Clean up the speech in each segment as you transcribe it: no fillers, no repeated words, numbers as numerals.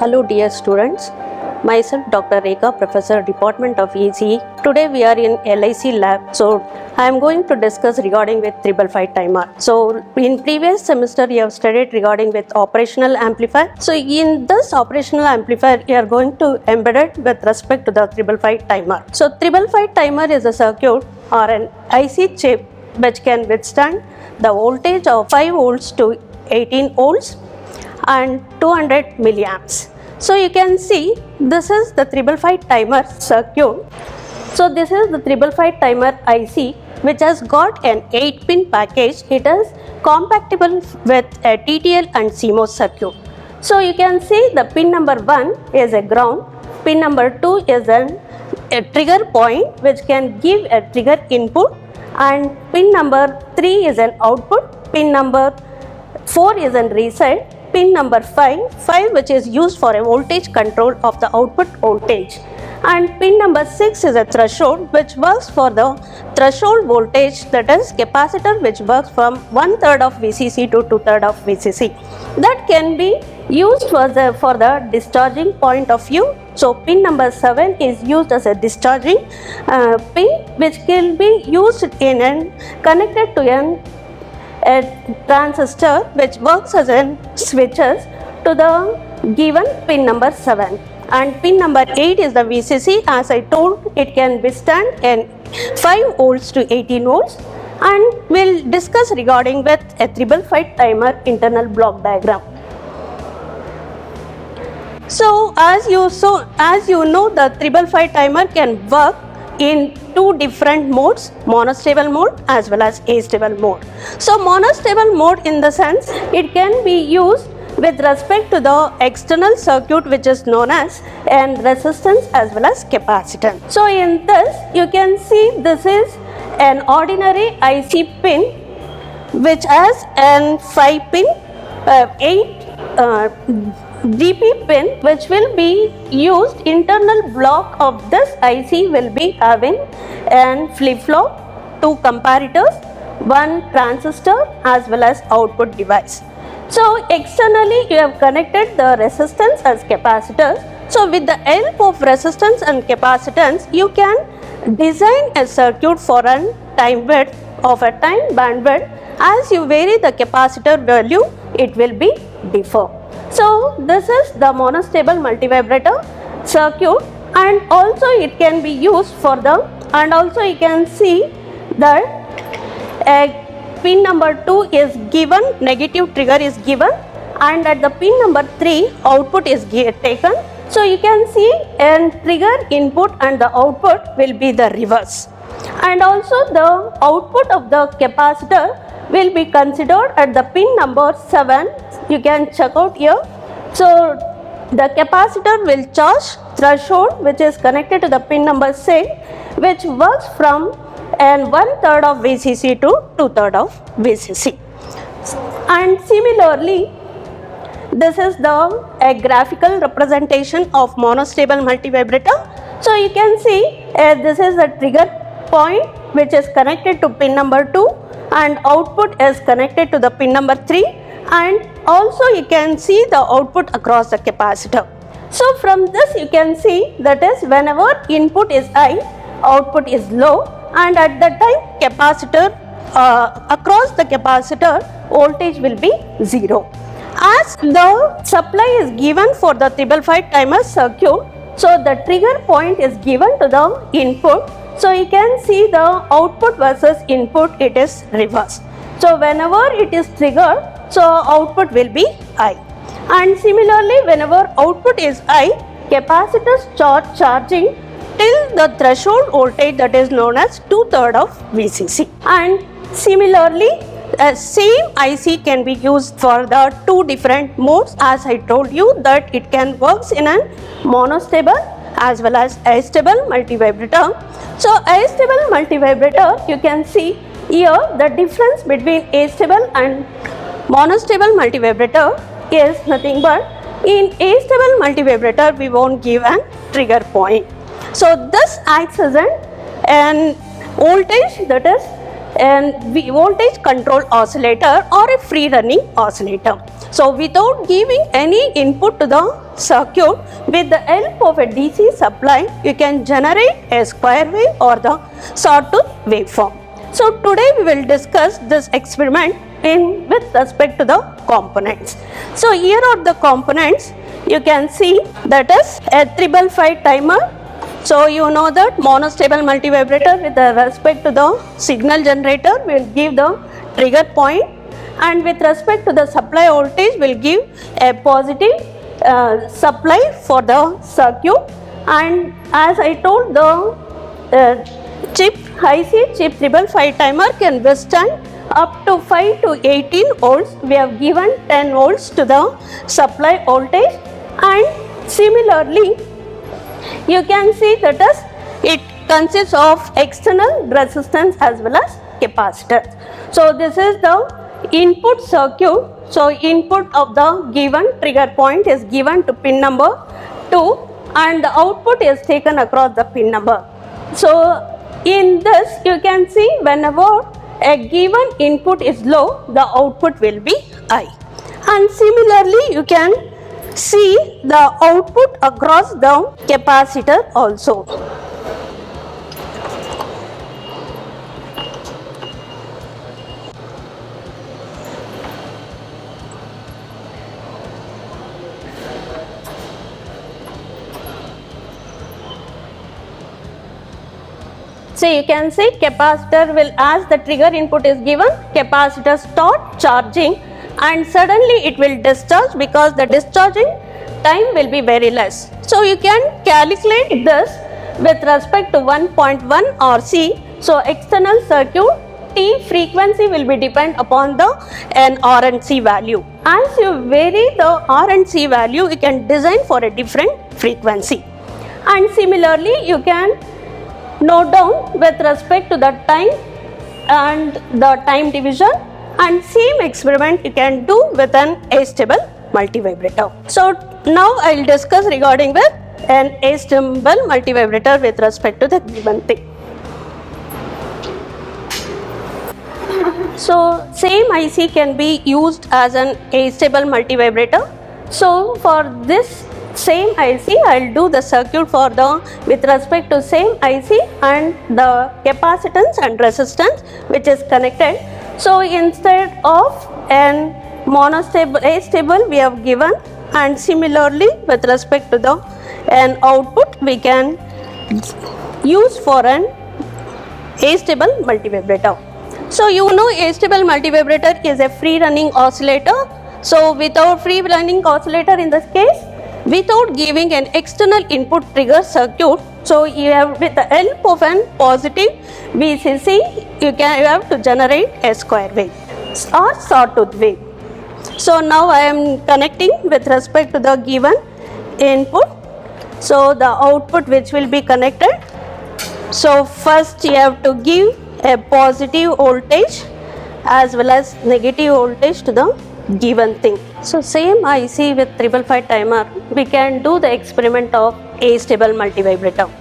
Hello dear students, myself Dr. Rekha, Professor, Department of ECE. Today we are in LIC lab, so I am going to discuss regarding with 555 timer. So in previous semester you have studied regarding with operational amplifier. So in this operational amplifier you are going to embed it with respect to the 555 timer. So 555 timer is a circuit or an IC chip which can withstand the voltage of 5 volts to 18 volts and 200 milliamps. So you can see this is the 555 timer circuit. So this is the 555 timer IC which has got an 8-pin package. It is compatible with a TTL and CMOS circuit. So you can see the pin number 1 is a ground, pin number 2 is a trigger point which can give a trigger input, and pin number 3 is an output, pin number 4 is an reset, pin number 5 which is used for a voltage control of the output voltage, and pin number 6 is a threshold which works for the threshold voltage, that is capacitor which works from 1/3 of VCC to 2/3 of VCC. That can be used for the discharging point of view. So pin number 7 is used as a discharging pin which can be used in and connected to a transistor which works as a switches to the given pin number 7, and pin number 8 is the VCC. As I told, it can withstand an 5 volts to 18 volts, and we'll discuss regarding with a 555 timer internal block diagram. So as you know, the 555 timer can work in two different modes, monostable mode as well as astable mode. So monostable mode in the sense it can be used with respect to the external circuit which is known as an resistance as well as capacitance. So in this you can see this is an ordinary IC pin which has an 5 pin 8 DP pin which will be used. Internal block of this IC will be having an flip-flop, 2 comparators, 1 transistor as well as output device. So externally you have connected the resistance as capacitors. So with the help of resistance and capacitance you can design a circuit for a time width of a time bandwidth. As you vary the capacitor value, it will be differ. So this is the monostable multivibrator circuit, and also it can be used for the, and also you can see that pin number 2 is given, negative trigger is given, and at the pin number 3 output is taken. So you can see a trigger input and the output will be the reverse, and also the output of the capacitor will be considered at the pin number 7. You can check out here. So the capacitor will charge threshold which is connected to the pin number 6 which works from 1/3 of VCC to 2/3 of VCC. And similarly this is a graphical representation of monostable multivibrator. So you can see this is the trigger point which is connected to pin number 2, and output is connected to the pin number 3, and also you can see the output across the capacitor. So from this you can see that is whenever input is high, output is low, and at that time capacitor across the capacitor voltage will be 0. As the supply is given for the 555 timer circuit, so the trigger point is given to the input. So you can see the output versus input, it is reversed. So whenever it is triggered, so output will be high, and similarly whenever output is high, capacitors start charging till the threshold voltage, that is known as 2/3 of VCC. And similarly same IC can be used for the 2 different modes. As I told you that it can works in a monostable as well as astable multivibrator. So astable multivibrator, you can see here the difference between astable and monostable multivibrator is nothing but in astable multivibrator we won't give a trigger point. So this acts as an voltage that is voltage control oscillator or a free running oscillator. So without giving any input to the circuit, with the help of a DC supply, you can generate a square wave or the sawtooth waveform. So today we will discuss this experiment with respect to the components. So here are the components. You can see that is a 555 timer. So you know that monostable multivibrator with respect to the signal generator will give the trigger point, and with respect to the supply voltage will give a positive supply for the circuit. And as I told, the chip IC chip 555 timer can withstand up to 5 to 18 volts. We have given 10 volts to the supply voltage, and similarly you can see that is it consists of external resistance as well as capacitors. So this is the input circuit. So input of the given trigger point is given to pin number 2, and the output is taken across the pin number. So in this you can see whenever a given input is low, the output will be high, and similarly you can see the output across the capacitor also. So you can see capacitor will, as the trigger input is given, capacitor start charging and suddenly it will discharge because the discharging time will be very less. So you can calculate this with respect to 1.1 RC. So external circuit T frequency will be depend upon the R and C value. As you vary the R and C value, you can design for a different frequency. And similarly you can note down with respect to the time and the time division, and same experiment you can do with an astable multivibrator. So now I will discuss regarding with an astable multivibrator with respect to the given thing. So same IC can be used as an astable multivibrator. So for this same IC, I will do the circuit for the with respect to same IC and the capacitance and resistance which is connected. So instead of an monostable astable we have given, and similarly with respect to the an output we can use for an astable multivibrator. So you know astable multivibrator is a free running oscillator. So without free running oscillator, in this case, without giving an external input trigger circuit, so you have with the help of an positive VCC you have to generate a square wave or sawtooth wave. So now I am connecting with respect to the given input. So the output which will be connected. So first you have to give a positive voltage as well as negative voltage to the given thing. So same IC with 555 timer, we can do the experiment of astable multivibrator.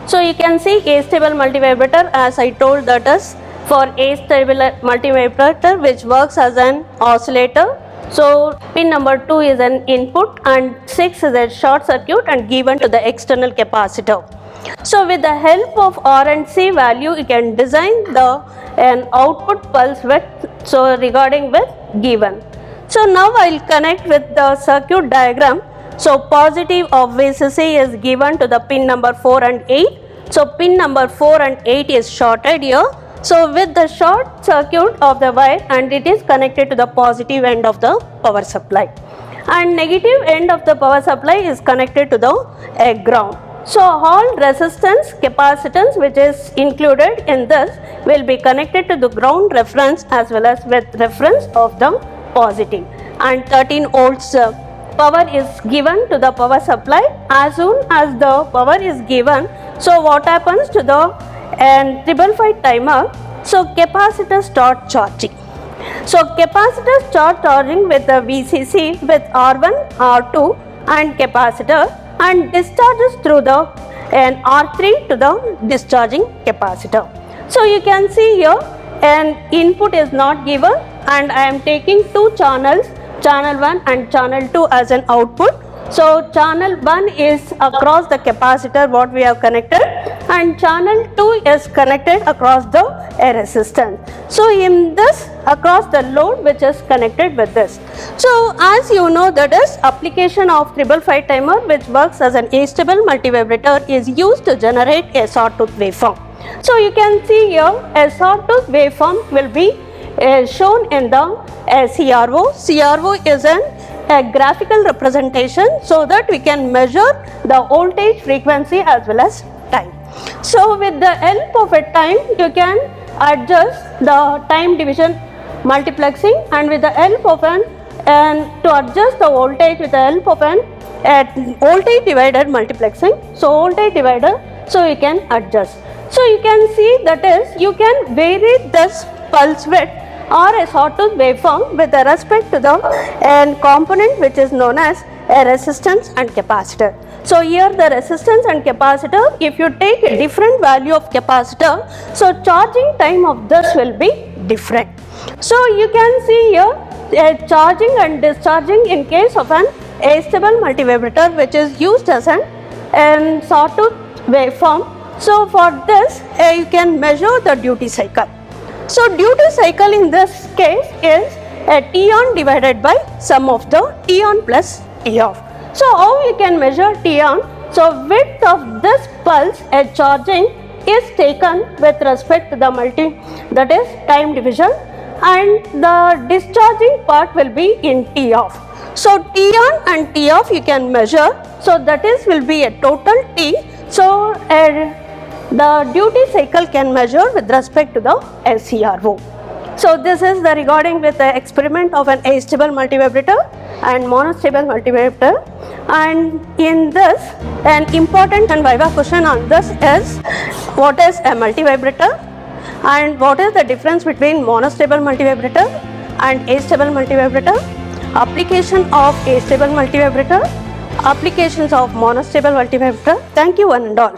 So you can see astable multivibrator, as I told, that is for astable multivibrator which works as an oscillator. So pin number 2 is an input and 6 is a short circuit and given to the external capacitor. So with the help of R and C value you can design an output pulse width, so regarding with given. So now I will connect with the circuit diagram. So positive of VCC is given to the pin number 4 and 8. So pin number 4 and 8 is shorted here. So with the short circuit of the wire, and it is connected to the positive end of the power supply, and negative end of the power supply is connected to the ground. So all resistance, capacitance which is included in this will be connected to the ground reference as well as with reference of the positive, and 13 volts power is given to the power supply. As soon as the power is given, so what happens to the 555 timer? So capacitor start charging. So capacitor start charging with the VCC with R1, R2 and capacitor, and discharges through the R3 to the discharging capacitor. So you can see here an input is not given and I am taking two channels, channel 1 and channel 2 as an output. So channel 1 is across the capacitor what we have connected and channel 2 is connected across the resistance. So in this across the load which is connected with this. So as you know, that is application of 555 timer which works as an astable multivibrator is used to generate a sawtooth waveform. So you can see here a sawtooth waveform will be shown in the CRO. CRO is a graphical representation so that we can measure the voltage, frequency as well as time. So with the help of a time you can adjust the time division multiplexing and with the help of and to adjust the voltage with the help of voltage divider multiplexing. So voltage divider, so you can adjust. So you can see that is you can vary this pulse width or a sawtooth waveform with respect to the component which is known as a resistance and capacitor. So here the resistance and capacitor, if you take a different value of capacitor, so charging time of this will be different. So you can see here charging and discharging in case of an astable multivibrator which is used as an sawtooth waveform. So for this you can measure the duty cycle. So duty cycle in this case is a T on divided by sum of the T on plus T off. So how you can measure T on? So width of this pulse at charging is taken with respect to the that is time division and the discharging part will be in T off. So T on and T off you can measure. So that is will be a total T. So the duty cycle can measure with respect to the CRO. So this is the regarding with the experiment of an astable multivibrator and monostable multivibrator, and in this an important and viva question on this is what is a multivibrator and what is the difference between monostable multivibrator and astable multivibrator, application of astable multivibrator, applications of monostable multivibrator. Thank you one and all.